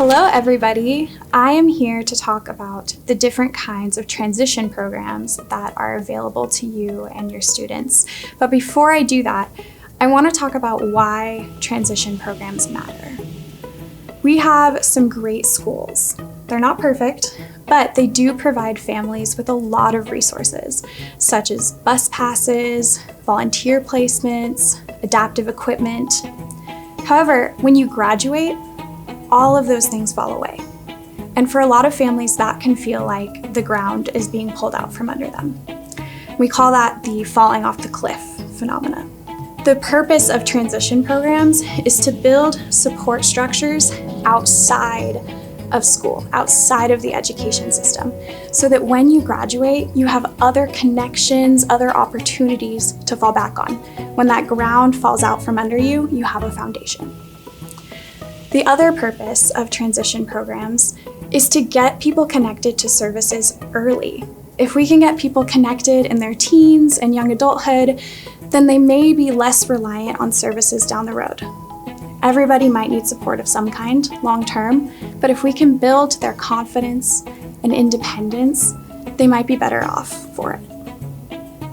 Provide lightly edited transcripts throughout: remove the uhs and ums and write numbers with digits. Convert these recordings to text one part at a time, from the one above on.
Hello, everybody. I am here to talk about the different kinds of transition programs that are available to you and your students. But before I do that, I want to talk about why transition programs matter. We have some great schools. They're not perfect, but they do provide families with a lot of resources, such as bus passes, volunteer placements, adaptive equipment. However, when you graduate, all of those things fall away. And for a lot of families, that can feel like the ground is being pulled out from under them. We call that the falling off the cliff phenomena. The purpose of transition programs is to build support structures outside of school, outside of the education system, so that when you graduate, you have other connections, other opportunities to fall back on. When that ground falls out from under you, you have a foundation. The other purpose of transition programs is to get people connected to services early. If we can get people connected in their teens and young adulthood, then they may be less reliant on services down the road. Everybody might need support of some kind long term, but if we can build their confidence and independence, they might be better off for it.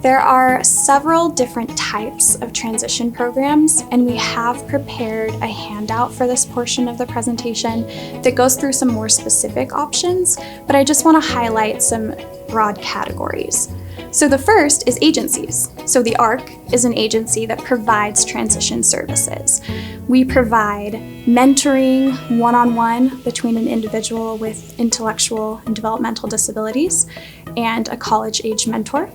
There are several different types of transition programs, and we have prepared a handout for this portion of the presentation that goes through some more specific options, but I just want to highlight some broad categories. So the first is agencies. So the ARC is an agency that provides transition services. We provide mentoring one-on-one between an individual with intellectual and developmental disabilities and a college-age mentor.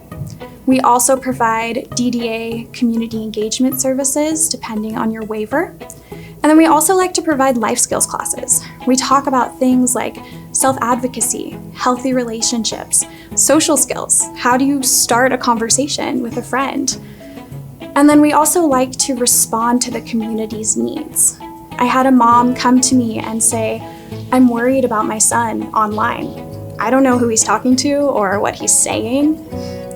We also provide DDA community engagement services depending on your waiver. And then we also like to provide life skills classes. We talk about things like self-advocacy, healthy relationships, social skills. How do you start a conversation with a friend? And then we also like to respond to the community's needs. I had a mom come to me and say, "I'm worried about my son online. I don't know who he's talking to or what he's saying."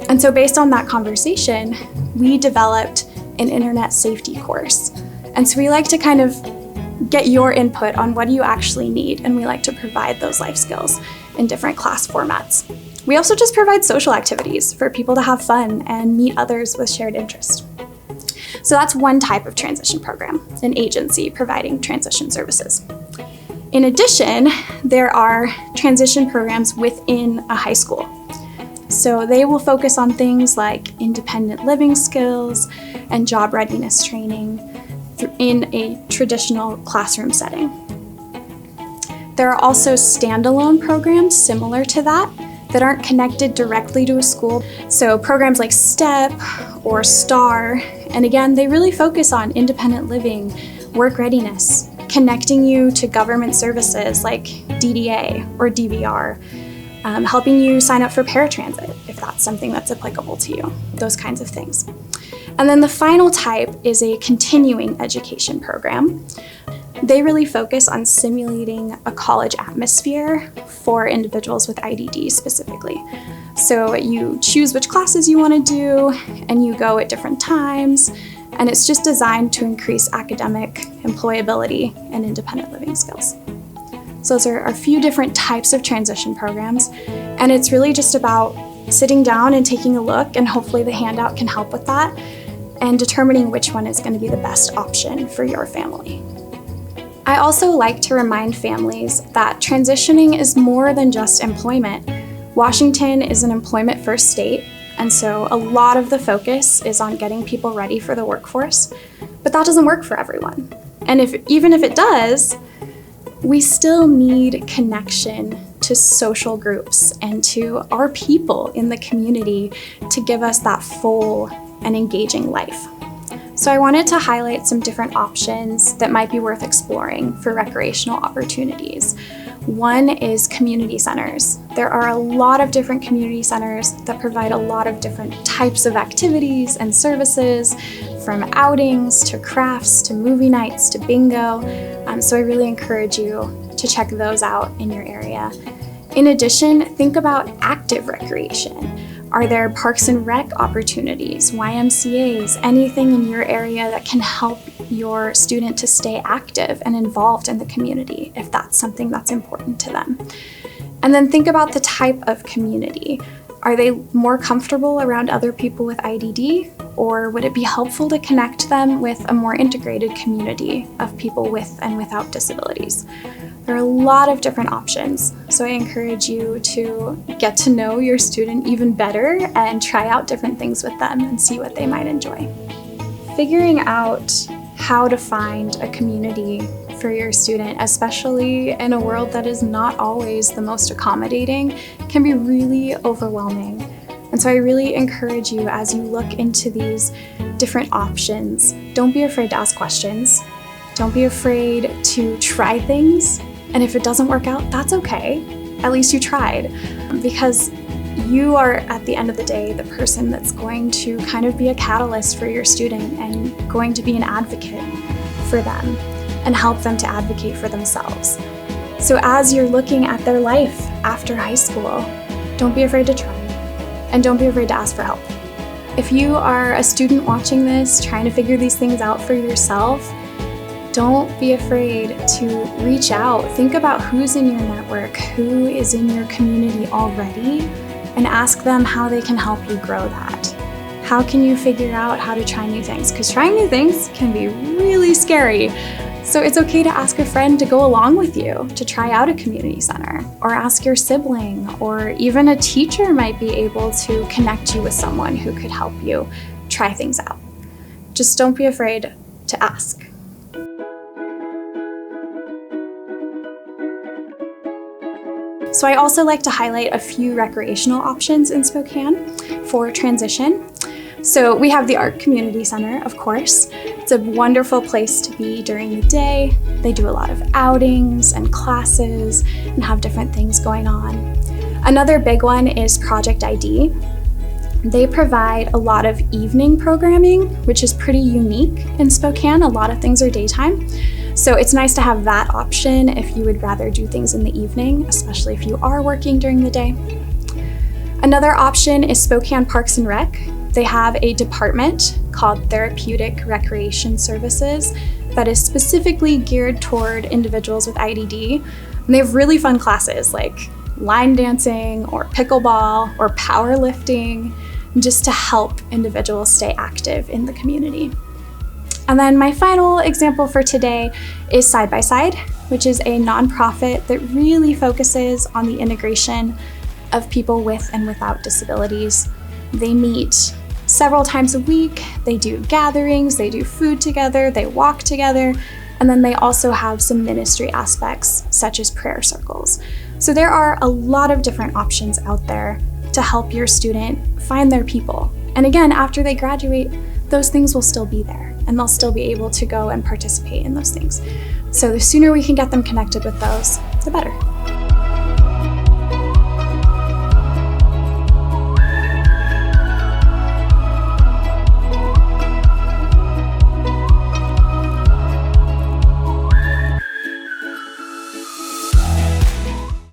And so based on that conversation, we developed an internet safety course. And so we like to kind of get your input on what do you actually need, and we like to provide those life skills in different class formats. We also just provide social activities for people to have fun and meet others with shared interest. So that's one type of transition program, an agency providing transition services. In addition, there are transition programs within a high school. So they will focus on things like independent living skills and job readiness training in a traditional classroom setting. There are also standalone programs similar to that aren't connected directly to a school. So programs like STEP or STAR, and again, they really focus on independent living, work readiness, connecting you to government services like DDA or DVR, helping you sign up for paratransit if that's something that's applicable to you, those kinds of things. And then the final type is a continuing education program. They really focus on simulating a college atmosphere for individuals with IDD specifically. So you choose which classes you want to do, and you go at different times, and it's just designed to increase academic employability and independent living skills. So those are a few different types of transition programs, and it's really just about sitting down and taking a look, and hopefully the handout can help with that, and determining which one is going to be the best option for your family. I also like to remind families that transitioning is more than just employment. Washington is an employment-first state, and so a lot of the focus is on getting people ready for the workforce, but that doesn't work for everyone. And even if it does, we still need connection to social groups and to our people in the community to give us that full and engaging life. So I wanted to highlight some different options that might be worth exploring for recreational opportunities. One is community centers. There are a lot of different community centers that provide a lot of different types of activities and services, from outings to crafts to movie nights to bingo. So I really encourage you to check those out in your area. In addition, think about active recreation. Are there Parks and Rec opportunities, YMCAs, anything in your area that can help your student to stay active and involved in the community if that's something that's important to them? And then think about the type of community. Are they more comfortable around other people with IDD, or would it be helpful to connect them with a more integrated community of people with and without disabilities? There are a lot of different options, so I encourage you to get to know your student even better and try out different things with them and see what they might enjoy. Figuring out how to find a community for your student, especially in a world that is not always the most accommodating, can be really overwhelming. And so I really encourage you, as you look into these different options, don't be afraid to ask questions. Don't be afraid to try things. And if it doesn't work out, that's okay. At least you tried. Because you are, at the end of the day, the person that's going to kind of be a catalyst for your student and going to be an advocate for them and help them to advocate for themselves. So as you're looking at their life after high school, don't be afraid to try, and don't be afraid to ask for help. If you are a student watching this, trying to figure these things out for yourself, don't be afraid to reach out. Think about who's in your network, who is in your community already, and ask them how they can help you grow that. How can you figure out how to try new things? Because trying new things can be really scary. So it's okay to ask a friend to go along with you to try out a community center, or ask your sibling, or even a teacher might be able to connect you with someone who could help you try things out. Just don't be afraid to ask. So I also like to highlight a few recreational options in Spokane for transition. So we have the Art Community Center, of course. It's a wonderful place to be during the day. They do a lot of outings and classes and have different things going on. Another big one is Project ID. They provide a lot of evening programming, which is pretty unique in Spokane. A lot of things are daytime. So it's nice to have that option if you would rather do things in the evening, especially if you are working during the day. Another option is Spokane Parks and Rec. They have a department called Therapeutic Recreation Services that is specifically geared toward individuals with IDD. And they have really fun classes like line dancing or pickleball or powerlifting, just to help individuals stay active in the community. And then my final example for today is Side by Side, which is a nonprofit that really focuses on the integration of people with and without disabilities. They meet several times a week, they do gatherings, they do food together, they walk together, and then they also have some ministry aspects such as prayer circles. So there are a lot of different options out there to help your student find their people. And again, after they graduate, those things will still be there and they'll still be able to go and participate in those things. So the sooner we can get them connected with those, the better.